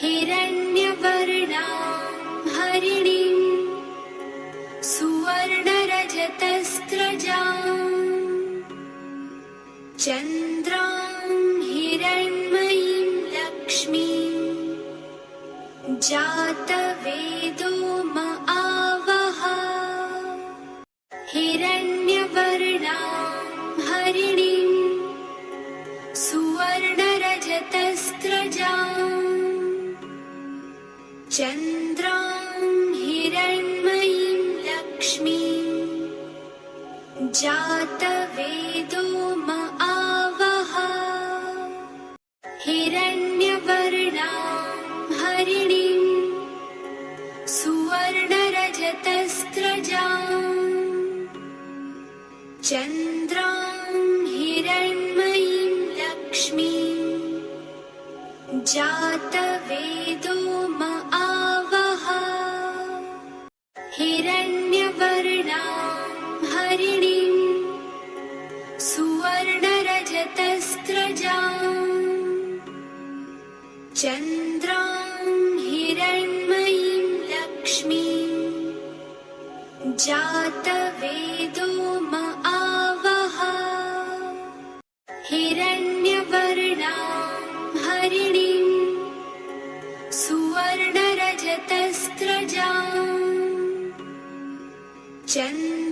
हिरण्यवर्णां हरिणीं सुवर्णरजतस्रजां चन्द्रां हिरण्मयीं लक्ष्मीं जातवेदो म आवह। हिरण्यवर्णां हरिणीं सुवर्णरजतस्रजां चन्द्रां हिरण्मयीं लक्ष्मीं जातवेदो म आवह। हिरण्यवर्णां हरिणीं सुवर्णरजतस्रजां चन्द्रां हिरण्मयीं लक्ष्मीं जातवेदो म आवह। हिरण्यवर्णां हरिणीं सुवर्णरजतस्रजां चन्द्रां हिरण्मयीं लक्ष्मीं जातवेदो म आवह। हिरण्यवर्णां हरिणीं सुवर्णरजतस्रजां चन्द्रां